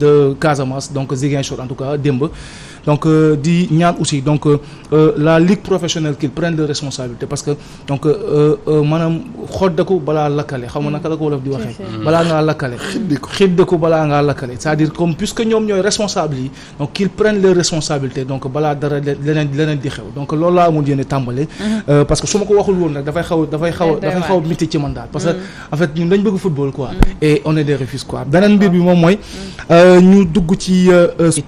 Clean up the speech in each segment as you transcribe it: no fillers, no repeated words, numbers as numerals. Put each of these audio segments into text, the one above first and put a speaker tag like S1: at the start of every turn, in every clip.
S1: de Casamance donc Ziguinchor en tout cas démb donc di ñaan aussi donc la ligue professionnelle qu'ils prennent de responsabilité parce que donc maanaam xoddeku balaa lakkale xam nga naka la ko wolof di waxee balaa ngaa lakkale xiddeku balaa ngaa lakkale c'est-à-dire comme puisque ñoom ñooy responsable yi donc qu'ils prennent leurs responsabilités donc balaa dara leneen di xew donc loolu laa amul yéene tàmbale parce que su ma ko waxul woon nag dafay xaw métti ci man daal parce que en fait ñun dañ bëgg football quoi et on est des Rufisques quoi beneen mbir bi moom mooy ñu dugg ci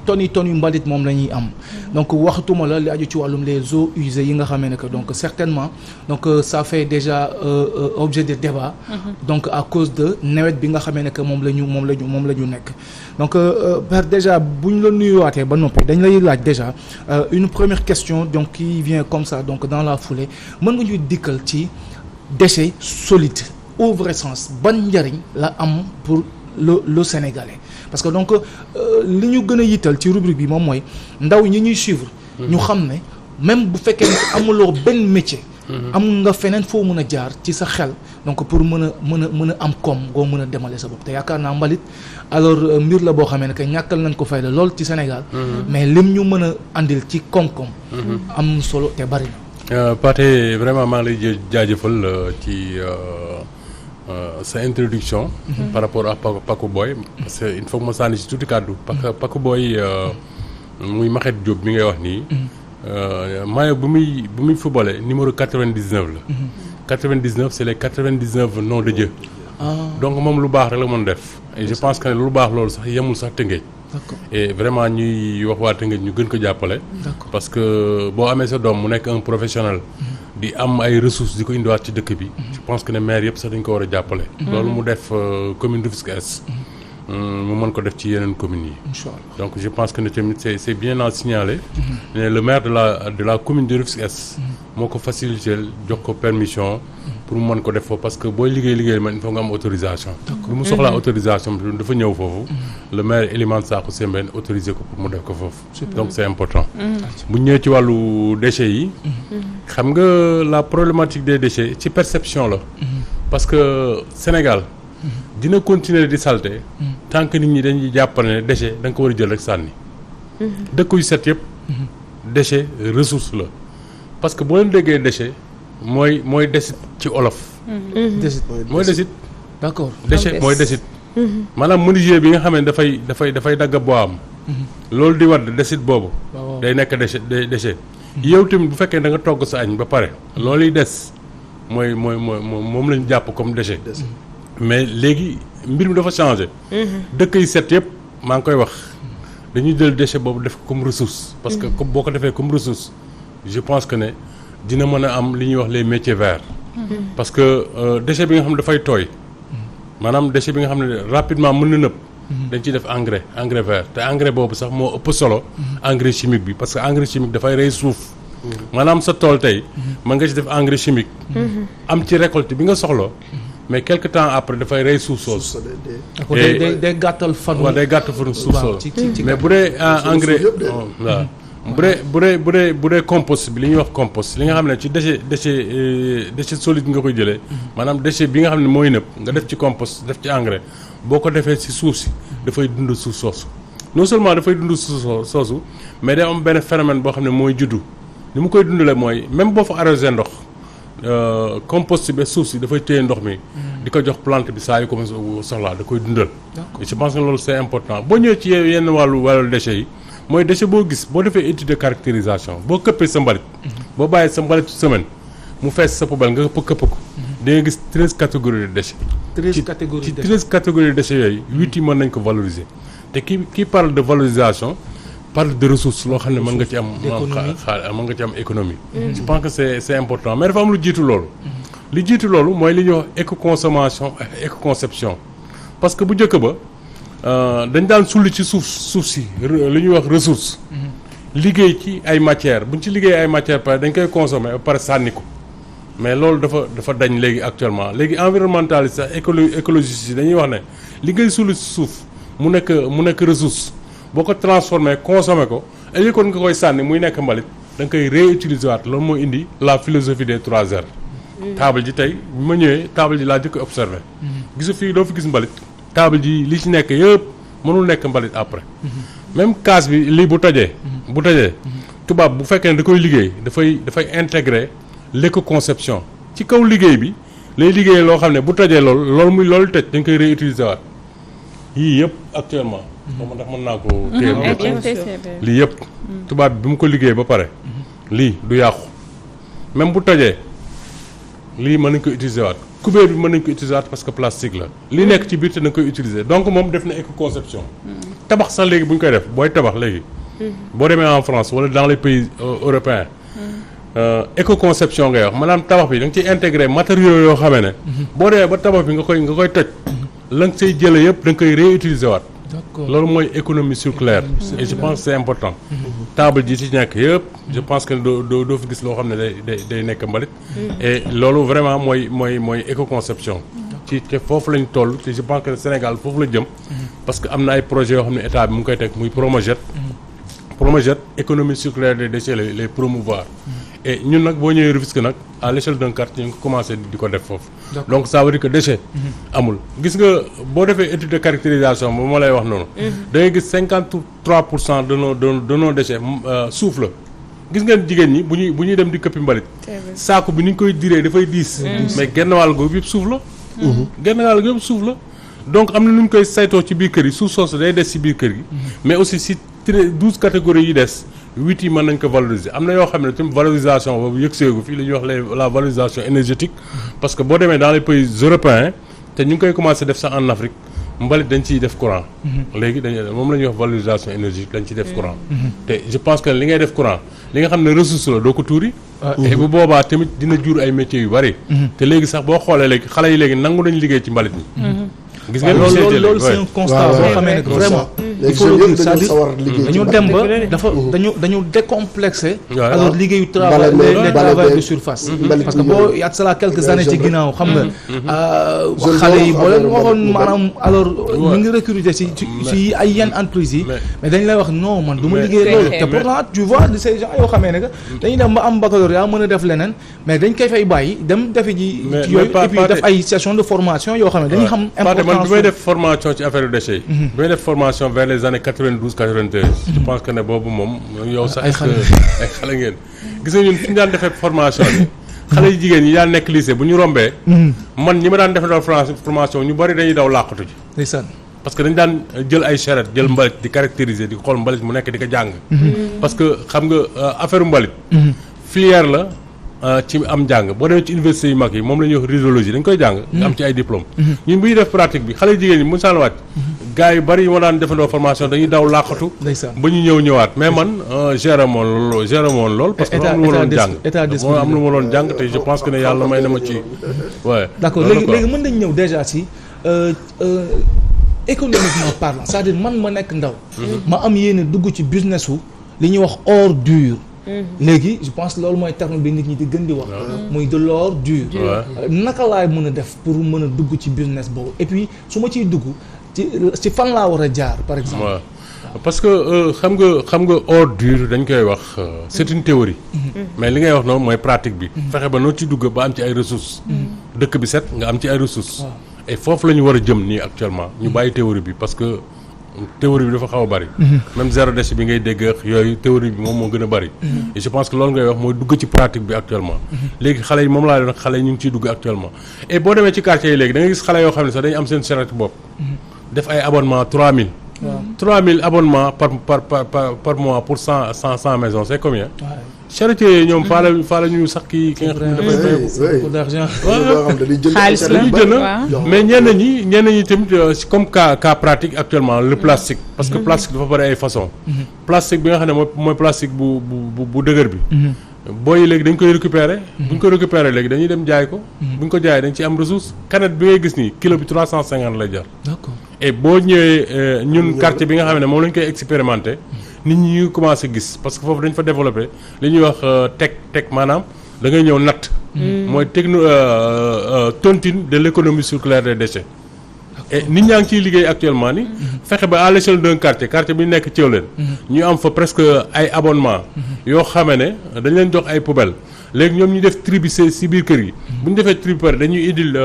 S1: tonnes yu mbalit moom la ñuy am donc waxtuma la li aju ci wàllum les eaux usées yi nga xamee ne que donc certainement donc ça fait déjà objet de débat donc à cause de nawet bi nga xamee ne que moom la ñu nekk donc déjà bu ñu la nuyuwaatee ba noppi dañ lay laaj déjà une première question donc qui vient comme ça donc dans la foulée mën nga ñuy dikkal ci déchets solides au vrai sens ban njariñ la am pour le Sénégalais parce que donc li ñu gën a yitteel ci rubrique bi moom mooy ndaw ñi ñuy suivre ñu xam ne même bu fekkee ne amuloo benn métier am nga feneen foo mën a jaar ci sa xel donc pour mën a am koom goo mën a demale sa bopp te yaakaar naa mbalit alors mbir la boo xamee ne que ñàkkal nañ ko fayda lool ci Sénégal mais lim ñu mën a andil ci koom-koom am solo te bari na
S2: Pathé vraiment maa ngi lay jaajëfal ci sa introduction par rapport à Paku Boy parce que il faut que ma sànni ci tuuti kàddu parce que Paku Boy muy Maxet Diop mi ngay wax nii maillot bu muy footballé numéro 99 la 99 c'est les 99 noms de Dieu donc moom lu baax rek la mën def et je pense que ne lu baax loolu sax yemul sax Tëngéej et vraiment ñuy wax waa Tëngéej ñu gën ko jàppale parce que boo amee sa doom mu nekk un professionnel di am ay ressources di ko indiwaat ci dëkk bi je pense que ne maire yëpp sax dañ ko war a jàppale loolu mu def commune Rufisque Est mu mën ko def ci yeneen communes yi donc je pense que ne tamit c'est bien à signaler ne le maire de la commune de Rufisque Est moo ko facilité jox ko permission pour mu mën ko def foofu parce que booy liggéey man il faut nga am autorisation bu mu soxlaa autorisation dafa ñëw foofu le maire Elimane Sakho Sembène autorisé ko pour mu def ko foofu donc c'est important bu ñëwee ci wàllu déchets yi xam nga la problématique des déchets ci perception la parce que Sénégal dina continuer di salté tant que nit ñi dañuy jàpp ne déchet da nga ko war a jël rek sànni dëkk yu set yëpp déchet ressource la parce que boo leen déggee déchet mooy desit ci olof mooy desit
S1: d'accord
S2: déchet mooy desit maanaam menuisier bi nga xam ne dafay dagg boo am loolu di wadd desit boobu day nekk déchet yow tamit bu fekkee da nga togg sa añ ba pare loolu yi des moom lañu jàpp comme déchet mais léegi mbir mi dafa changé dëkk yi set yëpp maa ngi koy wax dañuy jël déchet boobu def ko comme ressource parce que comme boo ko defee comme ressource je pense que ne dina mën a am li ñuy wax les métiers verts parce que déchet bi nga xam ne dafay tooy maanaam déchet bi nga xam ne rapidement mën na nëb dañ ciy def engrais vert te engrais boobu sax moo ëpp solo engrais chimique bi parce que engrais chimique dafay rey suuf maanaam sa tool tey mën nga ci def engrais chimique am ci récolte bi nga soxla mais quelque temps après dafay rey suuf soosu.
S1: day gàttal fan.
S2: waaw day gàttal fan suuf soosu mais bu dee engrais waaw bu dee compost bi li ñuy wax compost li nga xam ne ci déchet solide nga koy jëlee maanaam déchet bi nga xam ne mooy nëb nga def ci compost def ci engrais boo ko defee ci suuf si dafay dund suuf soosu non seulement dafay dund suuf soosu mais day am benn phénomène boo xam ne mooy juddu ni mu koy dundale mooy même boo fa arrosé ndox compost bi suuf si dafay téye ndox mi di ko jox plante bi saa yu ko soxlaa da koy dundal et je pense que loolu c'est important boo ñëwee ci yenn wàllu déchets yi mooy déchet boo gis boo defee étude de caractérisation boo këppee sa mbalit boo bàyyee sa mbalit semaine mu fees sa poubelle nga këpp ko da nga gis 13 catégories de déchets 13 catégories de déchets yooyu 8 yi mën nañ ko valoriser te qui parle de valorisation parle de ressources loo xam ne mën nga ci am mën nga ci am économie je pense que c'est important mais dafa am lu jiitu loolu mooy li ñuy wax éco-consommation ak éco-conception parce que bu njëkk ba dañ daan sulli ci suuf si li ñuy wax ressource liggéey ci ay matières buñ ci liggéey ay matières pare dañ koy consommer ba pare sànni ko mais loolu dafa dañ léegi actuellement léegi environnementaliste sax écologiste yi dañuy wax ne li ngay sulli ci suuf mu nekk ressource boo ko transformé consommé ko et kon nga koy sànni muy nekk mbalit da nga koy réutiliser waat loolu moo indi la philosophie des 3 R. table ji tey bi ma ñëwee table ji laa jëkk observé. gisu fii doo fi gis mbalit. table ji li ci nekk yëpp mënul nekk mbalit après. même case bi lii bu tojee. tubaab bu fekkee ne da koy liggéey dafay intégrer l'éco-conception ci kaw liggéey bi lay liggéey loo xam ne bu tojee loolu tëj dañ koy réutiliser waat yii yëpp actuellement. moom ndax mën naa ko téye lii yëpp. tubaab bi mu ko liggéey ba pare. lii du yàqu même bu tojee lii mën nañ ko utiliser waat couvert bi mën nañ ko utiliser waat parce que plastique la. li nekk ci biir te nañ koy utiliser donc moom def na éco-conception. tabax sax léegi bu ñu koy def booy tabax léegi. boo demee en France wala dans les pays européens. éco-conception ngay wax maanaam tabax bi da nga ciy intégrer matériaux yoo xamee ne. boo demee ba tabax bi nga koy toj. la nga say jëlee yëpp da nga koy réutiliser waat. loolu mooy économie circulaire. et je pense que c'est important. table ji ci nekk yëpp. je pense que doo fi gis loo xam ne day nekk mbalit. et loolu vraiment mooy éco-conception. te foofu lañ toll te je pense que Sénégal foofu la jëm. parce que am na ay projets yoo xam ne état bi mu ngi koy teg muy Promojet économie circulaire des déchets les promouvoir. et ñun nag boo ñëwee Rufisque nag à l'échelle d'un quartier ñu ngi commencé di ko def foofu. donc ça veut dire que déchet. amul gis nga boo defee étude de caractérisation ba ma lay wax noonu. da ngay gis 53% de nos déchets suuf la. gis ngeen jigéen ñi bu ñuy dem di këppi mbalit. saako bi ni ñu koy diree dafay diis. mais genn wàll googu yëpp suuf la. genn wàll googu yëpp suuf la. donc am na nu ñu koy saytoo ci biir kër yi suuf soosu day des ci biir kër gi. mais aussi si 12 catégories yi des 8 yi mën nañ ko valoriser am na yoo xam ne tamit valorisation boobu yëg seegu fii la ñuy wax la valorisation énergétique. parce que boo demee dans les pays européens te ñu ngi koy commencer def sax en Afrique mbalit dañ ciy def courant. léegi moom la ñuy wax valorisation énergétique dañ ciy def courant. te je pense que li ngay def courant li nga xam ne ressource la doo ko tuuri. et bu boobaa tamit dina jur ay métiers yu bari. te léegi sax boo xoolee léegi xale yi léegi nangu nañu liggéey ci mbalit mi. gis ngeen
S1: loolu c'est un constat boo xamee ne vraiment il faut le dire c'est-à-dire dañu dem ba dañu décomplexé alors liggéeyu travail les travailleurs de surface parce que boo yaat cela quelques années ci ginnaaw xam nga xale yi boo leen waxoon maanaam alors ñu ngi recruter ci ay yenn entreprises yi mais dañ lay wax non man du ma liggéey loolu te pourtant tu vois ces gens yoo xamee ne que dañuy dem ba am baccalauréat mën a def leneen mais dañ koy fay bàyyi dem defi ji ci yooyu et puis def ay session de formation yoo xam ne dañuy xam
S2: man bi may def formation ci affaire déchets yi. bi may def formation vers les années 92 93. je pense que ne boobu moom yow sax est-ce que ay xale ngeen. gis nga ñun fi ñu daan defee formation bi xale yu jigéen ñi daan nekk lycée bu ñu rombee. man ñi ma daan defee formation ñu bari dañuy daw làqatu ji.
S1: ndeysaan
S2: parce que dañu daan jël ay charrette jël mbalit di caractériser di xool mbalit mu nekk di ko jàng. parce que xam nga affaire mbalit. filière la. ci am njàng boo demee ci université yu mag yi moom la ñuy wax rhydrologie dañ koy jàng. nga am ci ay diplôme ñun bu ñuy def pratique bi xale jigéen ñi mu saan wàcc. gars yu bari yu ma daan defandoo formation dañuy daw làqatu. ba ñu ñëwaat mais man géré moon lool parce que am lu ma doon jàng am lu ma doon jàng te je pense que ne yàlla may na ma ci. waaye
S1: d'accord léegi mën nañ ñëw déjà si économiquement parlant c'est-à-dire man ma nekk ndaw. ma am yéene dugg ci business wu li ñuy wax ordure. léegi je pense loolu mooy terme bi nit ñi di gën di wax. muy de l'ordure. naka laay mën a def pour mën a dugg ci business boobu et puis su ma ciy dugg ci fan laa war a jaar par exemple.
S2: parce que xam nga ordure dañ koy wax c'est une théorie. mais li ngay wax noonu mooy pratique bi. fexe ba noo ci dugg ba am ci ay ressources. dëkk bi set nga am ci ay ressources. et foofu la ñu war a jëm nii actuellement ñu bàyyi théorie bi parce que. théorie bi dafa xaw a bari. même zéro déchet bi ngay dégg yooyu théorie bi moom moo gën a bari. et je pense que loolu ngay wax mooy dugg ci pratique bi actuellement. léegi xale yi moom laa doon xale yi ñu ngi ciy dugg actuellement. et boo demee ci quartier yi léegi da nga gis xale yoo xam ne sax dañu am seen charrette bopp. def ay abonnement 3000. 3000 abonnement par mois pour 100 maisons c'est combien. charretier yooyu ñoom faa la ñu sax ki nga xam ne dafay fay
S1: beaucoup d'argent.
S3: xaalis la
S2: jënd mais ñenn ñi tamit comme cas pratique actuellement le plastique. parce que plastique dafa bari ay façon plastique bi nga xam ne mooy plastique bu dëgër bi. booy léegi dañ koy récupérer. bu ñu ko récupérer léegi dañuy dem jaay ko. bu ñu ko jaayee dañ ci am ressource. canette bi ngay gis nii kilo bi 350 lay jar.
S1: d'accord
S2: et boo ñëwee ñun quartier bi nga xam ne moom lañ koy expérimenter. nit ñi ñu commencé gis parce que foofu dañ fa développé li ñuy wax tech maanaam da ngay ñëw natt. mooy tontine de l'économie circulaire des déchets. et nit ñaa ngi ciy liggéey actuellement ni fexe ba à l'échelle d'un quartier bi nekk Thiawlène ñu am fa presque ay abonnement yoo xamee ne dañ leen jox ay poubelles léegi ñoom ñu def tri bi si biir kër yi. bu ñu defee tri bi pare dañuy indil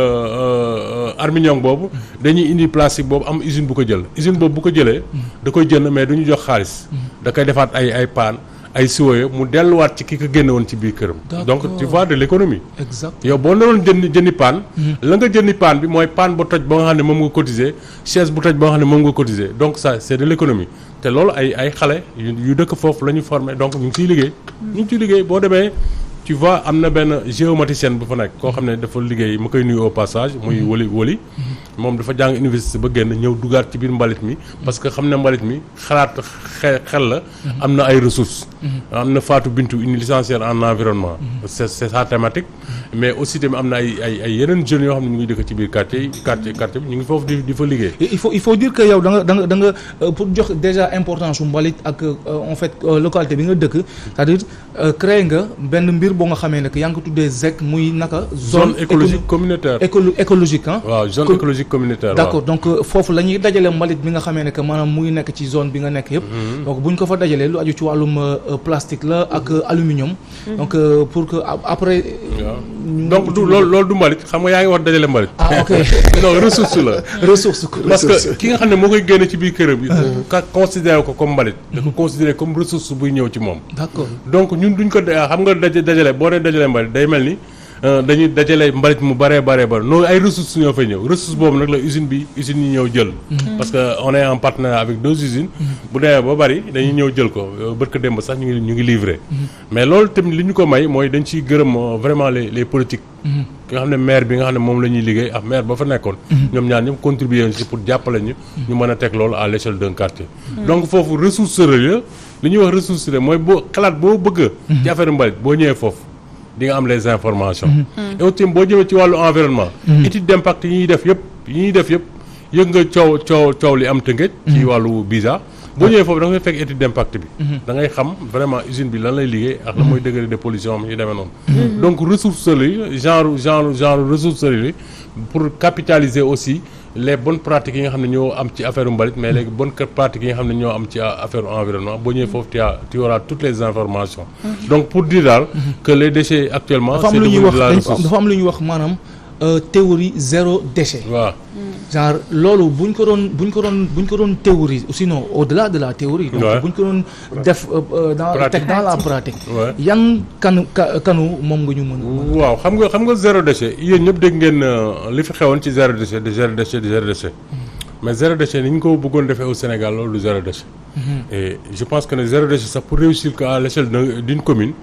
S2: armignon boobu dañuy indi plastique boobu am usine bu ko jël usine boobu bu ko jëlee. da koy jënd mais du ñu jox xaalis. da koy defaat ay paan. ay siwoye mu delluwaat ci ki ko génne woon ci biir këram. donc tu vois de l'économie.
S1: exact
S2: yow boo naroon jëndi paan. la nga jëndi paan bi mooy paan ba toj ba nga xam ne moom nga cotiser chaise bu toj ba nga xam ne moom nga cotiser donc ça c'est de l'économie te loolu ay xale yu dëkk foofu la ñu formé donc ñu ngi ciy liggéey. ñu ngi ciy liggéey boo demee tu vois am na benn géomaticien bu fa nekk koo xam ne dafa liggéey ma koy nuyu au passage muy woli moom dafa jàng université ba génn ñëw dugaat ci biir mbalit mi parce que xam ne mbalit mi xalaat xel la am na ay ressources am na Fatou Bintou une licenciée en environnement c'est sa thématique mais aussi tamit am na ay yeneen jeunes yoo xam ne ñu ngi dëkk ci biir quartier bi ñu ngi foofu di fa liggéey.
S1: il faut dire que yow da nga pour jox déjà importance su mbalit ak en fait localité bi nga dëkk c'est-à-dire créer nga benn mbir boo nga xamee ne que yaa ngi ko tuddee ZEC muy naka.
S2: zone écologique communautaire
S1: écologique ah.
S2: waaw zone écologique communautaire.
S1: d'accord donc foofu la ñuy dajale mbalit bi nga xamee ne que maanaam mu ngi nekk ci zone bi nga nekk yëpp. donc bu ñu ko fa dajalee lu aju ci wàllum plastique la ak aluminium. donc pour que après.
S2: donc loolu du mbalit xam nga yaa ngi wax dajale mbalit.
S1: ah ok
S2: non ressource la.
S1: ressource
S2: parce que ki nga xam ne moo koy génne ci biir këram bi. ka considéré ko comme mbalit. da ko considéré comme ressource buy ñëw ci moom.
S1: d'accord
S2: donc ñun duñ ko xam nga dajale boo dee dajale mbalit day mel ni dañuy dajale mbalit mu baree noonu ay ressources ñoo fay ñëw ressource boobu nag la usine yi ñëw jël. parce que on est en partenariat avec 2 usines. bu demee ba bari dañuy ñëw jël ko barka démb sax ñu ngi livré. mais loolu tamit li ñu ko may mooy dañ ciy gërëm vraiment les politiques. ki nga xam ne maire bi nga xam ne moom la ñuy liggéey ak maire ba fa nekkoon. ñoom ñaar ñëpp contribuer ci pour jàppale ñu. ñu mën a teg loolu à l'échelle d'un quartier. donc foofu ressource la li ñuy wax ressource la mooy boo xalaat boo bëgg. ci affaire mbalit boo ñëwee foofu. di nga am les informations. et aussi boo jëmee ci wàllu environnement. étude d'impact yi ñuy def yëpp yëg nga coow li am Tëngéej. ci wàllu visa. boo ñëwee foofu da nga fekk étude d'impact bi. da ngay xam vraiment usine bi lan lay liggéey ak la mooy degré de pollution am yu demee noonu. donc ressources yi genre ressources yi pour capitaliser aussi les bonnes pratiques yi nga xam ne ñoo am ci affaire mbalit mais léegi bonnes pratiques yi nga xam ne ñoo am ci affaire environnement boo ñëwee foofu tu auras toutes les informations. donc pour dire daal que les déchets actuellement. c'est devenu de la ressource
S1: dafa am lu ñuy wax maanaam théorie zéro déchet.
S2: waaw.
S1: genre loolu buñ ko doon théorie sinon au-delà de la théorie. donc buñ ko doon def dans la pratique. yan kanu moom nga ñu mën
S2: waaw xam nga zéro déchet yéen ñëpp dégg ngeen li fi xewoon ci zéro déchet mais zéro déchet ni ñu ko bëggoon defee au Sénégal loolu du zéro déchet. et je pense que ne zéro déchet sax pour réussir que à l'échelle d'une commune.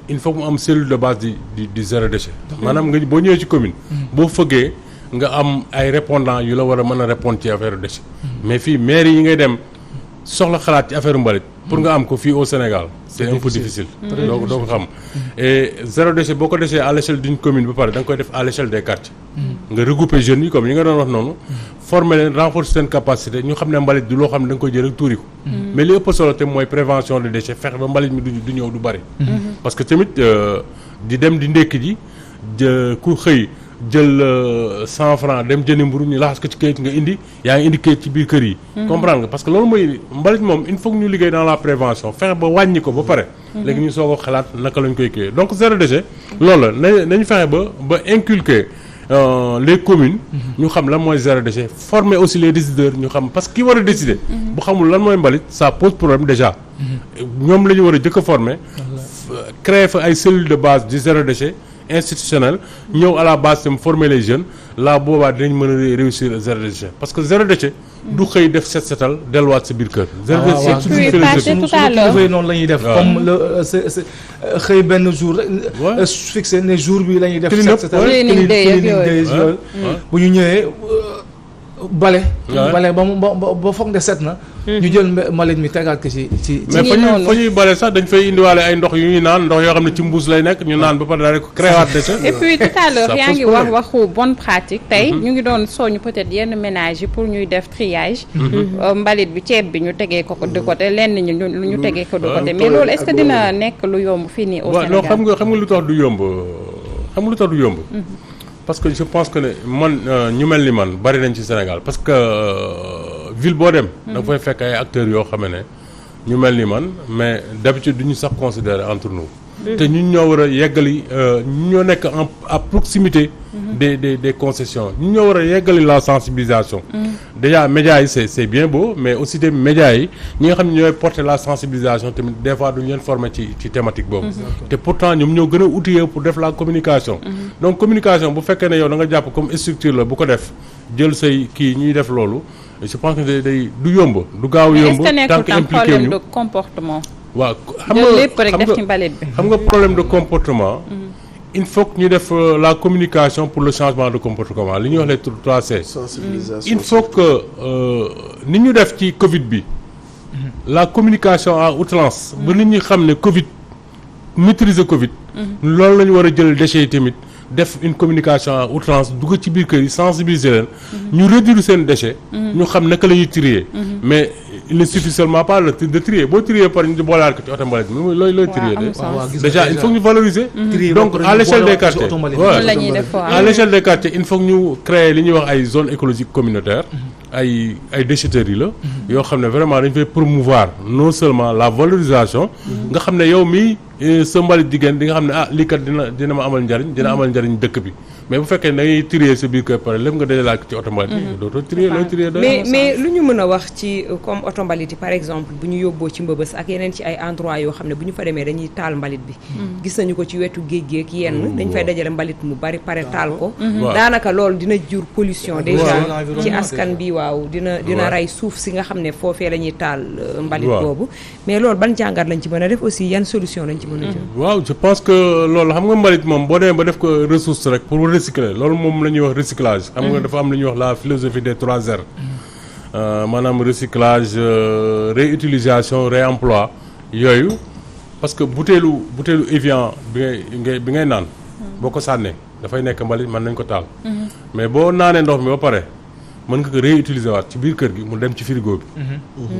S2: il faut mu am cellule de base di zéro déchet. maanaam nga boo ñëwee ci commune. boo fëggee. nga am ay répondants yu la war a mën a répondre ci affaire déchet mais fii maire yi ngay dem soxla xalaat ci affaire mbalit pour nga am ko fii au Sénégal c'est un peu difficile doo ko xam et zéro déchet boo ko defee à l'échelle d'une commune ba pare da nga koy def à l'échelle des quartiers nga regrouper jeunes yi comme yi nga doon wax noonu former leen renforcer seen capacité ñu xam ne mbalit du loo xam ne da nga koy jël rek tuuri ko mais li ëpp solo te mooy prévention des déchets fexe ba mbalit mi du ñëw du bari parce que tamit di dem di ndékki ji ku xëy jël 100 francs dem jëndi mburu ñu laxas ko ci kayit nga indi yaa ngi indi kayit ci biir kër yi. comprendre nga parce que loolu mooy mbalit moom il faut que ñu liggéey dans la prévention fexe ba wàññi ko ba pare. léegi ñu soog a xalaat naka lañ koy kiiyee donc zéro déchet. loolu la nañu fexe ba inculquer les communes. ñu xam lan mooy zéro déchet former aussi les décideurs ñu xam parce que ki war a décider. bu xamul lan mooy mbalit ça pose problème déjà. ñoom la ñu war a jëkk a former. créer fa ay cellules de base du zéro déchet. institutionnel ñëw à la base tam former les jeunes là boobaa dinañ mën a réussir zéro déchet parce que zéro déchet du xëy def set-setal delluwaat sa biir kër. zéro déchet suñu
S1: philosophie noonu la ñuy def. comme le xëy benn jour rek. fixé ne jour bi la ñuy def. set-setal cleaning day yooyu bu ñu ñëwee bale ba foog ne set na. ñu jël mbalit mi tegaat ko ci
S2: mais fa ñuy bale sax dañ fay indiwaale ay ndox yu ñuy naan ndox yoo xam ne ci mbuus lay nekk ñu naan ba pare daal di ko créewaat déchet.
S4: et puis tout à l'heure yaa ngi waxu bonne pratique tey ñu ngi doon soñu peut-être yenn ménage yi pour ñuy def triage. mbalit bi ceeb bi ñu tegee ko de côté lenn ñi ñu tegee ko de côté mais loolu est-ce que dina nekk lu yomb fii nii au Sénégal.
S2: non xam nga lu tax du yomb parce que je pense que ne man ñu mel ni man bari nañ ci Sénégal parce que ville boo dem. da nga fay fekk ay acteurs yoo xam ne ñu mel ni man mais d'habitude du ñu sax considérer entre nous. te ñun ñoo war a yeggali ñoo nekk à proximité des concessions ñun ñoo war a yeggali la sensibilisation déjà médias yi c'est bien beau mais aussi des médias yi ñi nga xam ne ñooy porter la sensibilisation tamit des fois duñu leen former ci thématique boobu te pourtant ñoom ñoo gën a outillé pour def la communication donc communication bu fekkee ne yow da nga jàpp comme structure la bu ko def jël say kii ñuy def loolu je pense que day du yomb du gaaw yomb tant que impliqué
S4: problème de comportement
S2: waaw
S4: xam nga lépp rek def ci mbalit bi
S2: xam nga problème de comportement il faut que ñu def la communication pour le changement de comportement li ñuy wax les 3C il faut que ni ñu def ci Covid bi la communication à outrance ba nit ñi xam ne Covid maîtriser Covid loolu la ñu war a jël déchets yi tamit def une communication à outrance dugg ci biir kër yi sensibiliser leen ñu réduire seen déchets ñu xam naka la ñuy trier mais il ne suffit seulement pas de trier boo trier par ñu boolaat ko ci oto mbalit mi looy trier déjà il faut que ñu valoriser donc à l'échelle des quartiers à l'échelle des quartiers il faut que ñu créer li ñuy wax ay zones écologiques communautaires ay déchetteries la yoo xam ne vraiment dañ fay promouvoir non seulement la valorisation nga xam ne yow mii sa mbalit jigéen di nga xam ne lii kat dina ma amal njariñ dina amal njariñ dëkk bi mais bu fekkee da ngay trier sa biir kër pare lépp nga dajalaat ko ci oto mbalit yi dootoo trier looy trier
S5: mais lu ñu mën a wax ci comme oto mbalit yi par exemple bu ñu yóbboo ci Mbëbës ak yeneen ci ay endroit yoo xam ne bu ñu fa demee dañuy taal mbalit bi gis nañu ko ci wetu géej géej ak yenn dañ fay dajale mbalit mu bari pare taal ko daanaka loolu dina jur pollution déjà ci askan bi waaw dina rey suuf si nga xam ne foofee la ñuy taal mbalit boobu mais loolu ban jàngat lañ ci mën a def aussi yan solution lañ ci mën a jël
S2: waaw je pense que loolu xam nga mbalit moom boo demee ba def ko ressource rek pour recycler loolu moom la ñuy wax recyclage xam nga dafa am lu ñuy wax la philosophie des 3 R maanaam recyclage réutilisation réemploi yooyu parce que butéelu Evian bi ngay naan boo ko sànnee dafay nekk mbalit mën nañ ko taal mais boo naanee ndox mi ba pare mën nga ko réutiliser waat ci biir kër gi mu dem ci frigo bi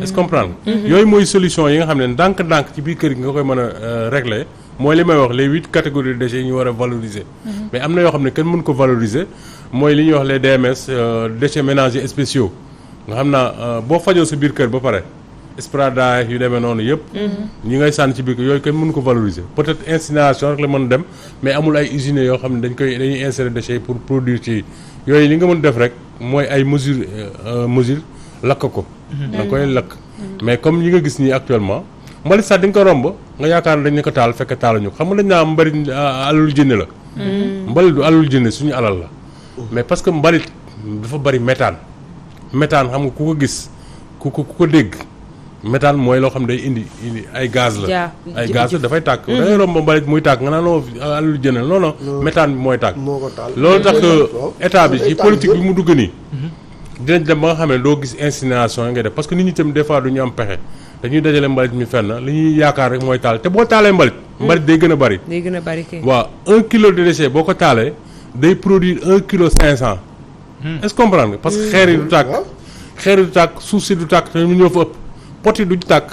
S2: est-ce que comprendre yooyu mooy solution yi nga xam ne ndànk-ndànk ci biir kër gi nga koy mën a régler mooy li may wax les 8 catégories de déchets yi ñu war a valoriser mais am na yoo xam ne kenn mën ko valoriser mooy li ñuy wax les DMS déchets ménagers spéciaux nga xam naa boo fajoo sa biir kër ba pare sprada yu demee noonu yëpp ñi ngay sànni ci biir kër yooyu kenn mënu ko valoriser peut-être incinération rek la mën dem mais amul ay usines yoo xam ne dañuy insérer déchets pour produire ci yooyu li nga mën def rek mooy ay mesure lakk ko da koy lakk mais comme yi nga gis nii actuellement mbalit sax di nga ko romb nga yaakaar ne dañ ne ko taal fekk taaluñu ko xam nga dañ naa mbalit alalu jënne la mbalit du alalu jënne suñu alal la mais parce que mbalit dafa bari méthane xam nga ku ko gis ku ko dégg méthane mooy loo xam ne day indi ay gaz la ay gaz la dafay tàkk da ngay romb mbalit muy tàkk nga naan noo alalu jënne non méthane bi mooy tàkk loolu tax état bi ci politique bi mu dugg nii dinañ dem ba nga xam ne doo gis incinération yi ngay def parce que nit ñi tamit des fois du ñu am pexe dañuy dajale mbalit mi fenn li ñuy yaakaar rek mooy taal te boo taalee mbalit day gën a bari
S5: kay
S2: waaw 1 kilo de déchet boo ko taalee day produire 1 kilo 500 est-ce que comprendre nga parce que xeer yi du tàkk suuf si du tàkk te ñu ñoo fa ëpp pot yi duñ tàkk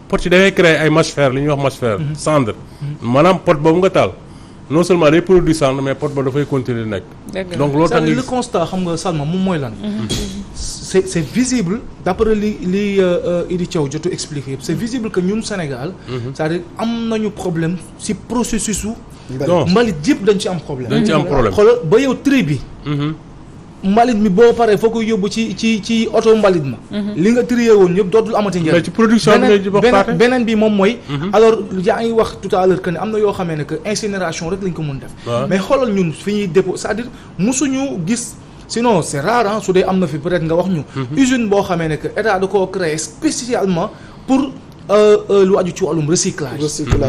S2: pot yi dafay créer ay mâche-fer li ñuy wax mâche-fer cendre maanaam pot boobu nga taal non seulement day produire cendre mais pot ba dafay continuer nekk donc loolu tax
S1: le constat xam nga Salma moom mooy lan c'est visible d'après li Idi Thiaw jotu expliqué c'est visible que ñun Sénégal c'est-à-dire am nañu problème ci processus u mbalit yëpp dañ ci am problème xoolal ba yow tri bi mbalit mi boo paree foo ko yóbbu ci oto mbalit ma li nga trier woon yëpp dootul amati njëriñ
S2: ci production
S1: beneen bi moom mooy alors yaa ngi wax tout à l'heure que ne am na yoo xamee ne que incinération rek lañ ko mën def mais xoolal ñun fi ñuy dépôt c'est-à-dire musuñu gis sinon c'est rare su dee am na fi peut-être nga wax ñu usine boo xamee ne que état da koo créé spécialement pour lu aju ci wàllum recyclage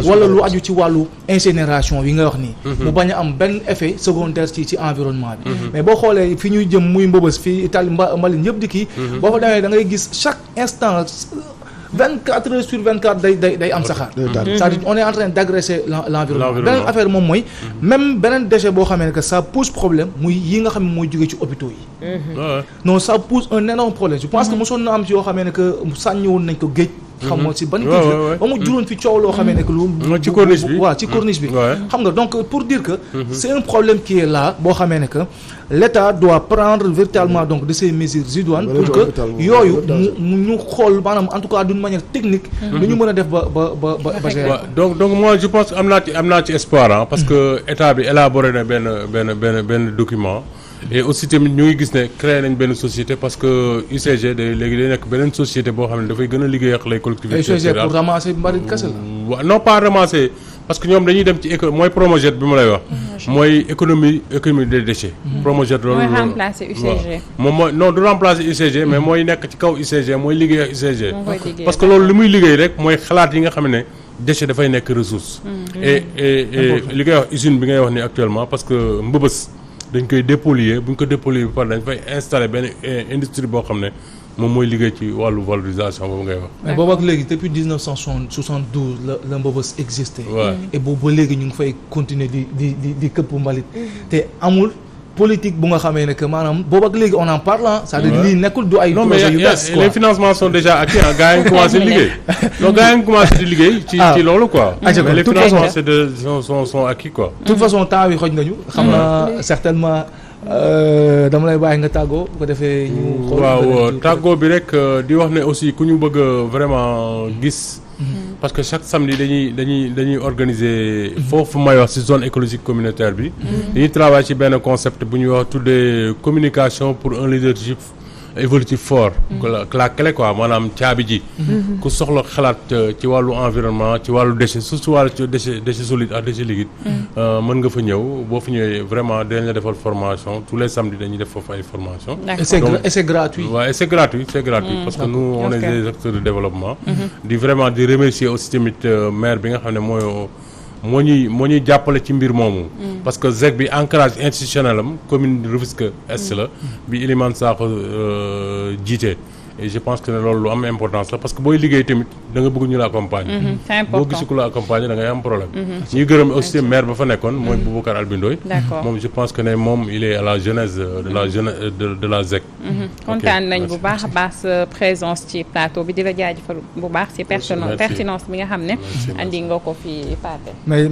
S1: wala lu aju ci wàllu incinération yi nga wax nii mu bañ a am benn effet secondaire ci environnement bi mais boo xoolee fi ñuy jëm muy Mbëbës fii Italie mbalit yëpp di kii boo fa demee da ngay gis chaque instant 24 heures sur 24 day am saxaar c'est-à-dire on est en train d'agresser l'environnement beneen affaire moom mooy même beneen déchet boo xamee ne que ça pose problème muy yi nga xam ne mooy jógee ci hôpitaux yi non ça pose un énorme problème je pense que mosoon na am ci yoo xamee ne que sànni woon nañ ko géej xam nga ci ban kii ba mu juróon fi coow loo xamee ne que lu
S2: ci corniche bi
S1: waaw ci corniche bi xam nga donc pour dire que c'est un problème qui est là boo xamee ne que l'État doit prendre véritablement donc de ces mesures idoines pour que yooyu mu ñu xool maanaam en tout cas d'une manière technique lu ñu mën a def ba gérer
S2: donc moi je pense am naa ci espoir parce que état bi élaboré na benn document et aussi tamit ñu ngi gis ne créé nañ benn société parce que UCG léegi day nekk beneen société boo xam ne dafay gën a liggéey ak les collectivités territoriales
S1: pour ramasser mbalit kese la
S2: non pas ramasser parce que ñoom dañuy dem ci mooy Promojet bi ma lay wax mooy économie des déchets Promojet loolu
S4: mooy remplacer UCG
S2: moom mooy non du remplacer UCG mais mooy nekk ci kaw UCG mooy liggéey ak UCG parce que loolu li muy liggéey rek mooy xalaat yi nga xam ne déchet dafay nekk ressource et li ngay wax usine bi ngay wax ni actuellement parce que Mbëbës dañ koy dépolluer bu ñu ko dépolluer ba pare dañ fay installer benn industrie boo xam ne moom mooy liggéey ci wàllu valorisation boobu ngay wax.
S1: mais boobu ak léegi depuis 1972 la Mbëbës existé. et boobu ba léegi ñu ngi fay continuer di këpp mbalit. te amul politique bu nga xamee ne que maanaam boobu ak léegi on en parle c'est-à-dire lii nekkul du ay. projet yu bees quoi
S2: les financements sont déjà acquis gars yi ngi commencé liggéey. donc gars yi ngi commencé di liggéey. ci loolu quoi. mais les financements sont acquis quoi.
S1: de toute façon temps wi xoj nañu. xam naa certainement. dama lay bàyyi nga tàggoo bu ko defee ñu xool
S2: waaw tàggoo bi rek di wax ne aussi ku ñu bëgg vraiment gis parce que chaque samedi dañuy organiser foofu may wax ci zone écologique communautaire bi dañuy travailler ci benn concept bu ñuy wax tuddee communication pour un leadership évolutif fort la clé quoi maanaam caabi ji ku soxla xalaat ci wàllu environnement ci wàllu déchet surtout wàllu ci déchet solide ak déchet liquide mën nga fa ñëw boo fa ñëwee vraiment dañ la defal formation tous les samedis dañuy def foofu ay formation
S1: et c'est gratuit
S2: waaw et c'est gratuit parce que nous on est des acteurs de développement di vraiment di remercier aussi tamit maire bi nga xam ne moo ñuy jàppale ci mbir moomu parce que ZEC bi ancrage institutionnel am commune Rufisque Est la bi Elimane Sakho jiite et je pense que ne loolu lu am importance la parce que booy liggéey tamit da nga bëgg ñu la accompagner boo gisu ku la accompagner da ngay am problème ñuy gërëm aussi maire ba fa nekkoon mooy Boubacar Albindoy moom je pense que ne moom il est à la genèse de la ZEC
S4: kontaan nañ bu baax a baax sa présence ci plateau bi di la jaajëfal bu baax ci pertinence bi nga xam ne andi nga ko fi Pathé